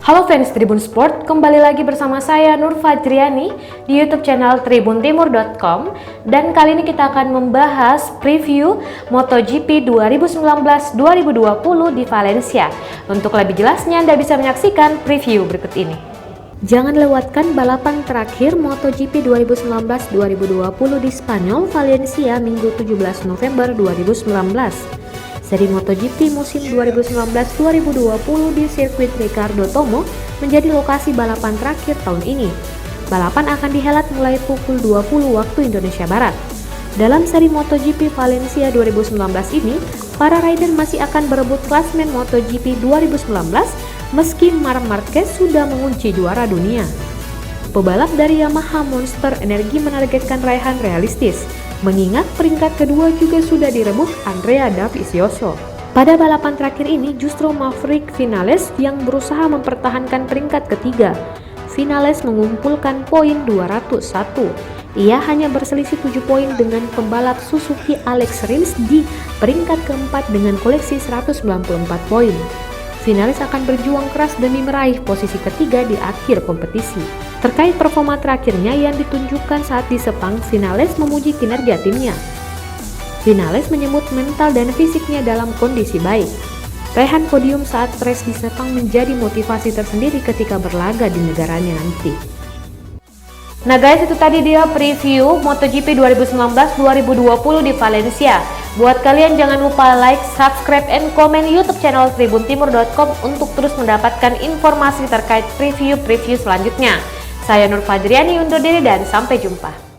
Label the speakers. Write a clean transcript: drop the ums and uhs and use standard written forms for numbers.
Speaker 1: Halo fans Tribun Sport, kembali lagi bersama saya Nur Fajriani di YouTube channel tribuntimur.com, dan kali ini kita akan membahas preview MotoGP 2019-2020 di Valencia. Untuk lebih jelasnya Anda bisa menyaksikan preview berikut ini. Jangan lewatkan balapan terakhir MotoGP 2019-2020 di Spanyol, Valencia, Minggu 17 November 2019. Seri MotoGP musim 2019-2020 di sirkuit Ricardo Tormo menjadi lokasi balapan terakhir tahun ini. Balapan akan dihelat mulai pukul 20 waktu Indonesia Barat. Dalam seri MotoGP Valencia 2019 ini, para rider masih akan berebut klasmen MotoGP 2019 meski Marc Marquez sudah mengunci juara dunia. Pebalap dari Yamaha Monster Energy menargetkan raihan realistis, mengingat peringkat kedua juga sudah direbut Andrea Dovizioso. Pada balapan terakhir ini justru Maverick Vinales yang berusaha mempertahankan peringkat ketiga. Vinales mengumpulkan poin 201. Ia hanya berselisih 7 poin dengan pembalap Suzuki Alex Rins di peringkat keempat dengan koleksi 194 poin. Vinales akan berjuang keras demi meraih posisi ketiga di akhir kompetisi. Terkait performa terakhirnya yang ditunjukkan saat di Sepang, Vinales memuji kinerja timnya. Vinales menyebut mental dan fisiknya dalam kondisi baik. Raihan podium saat race di Sepang menjadi motivasi tersendiri ketika berlaga di negaranya nanti. Nah guys, itu tadi dia preview MotoGP 2019-2020 di Valencia. Buat kalian jangan lupa like, subscribe, and komen YouTube channel tribuntimur.com untuk terus mendapatkan informasi terkait preview-preview selanjutnya. Saya Nur Fajriani undur diri dan sampai jumpa.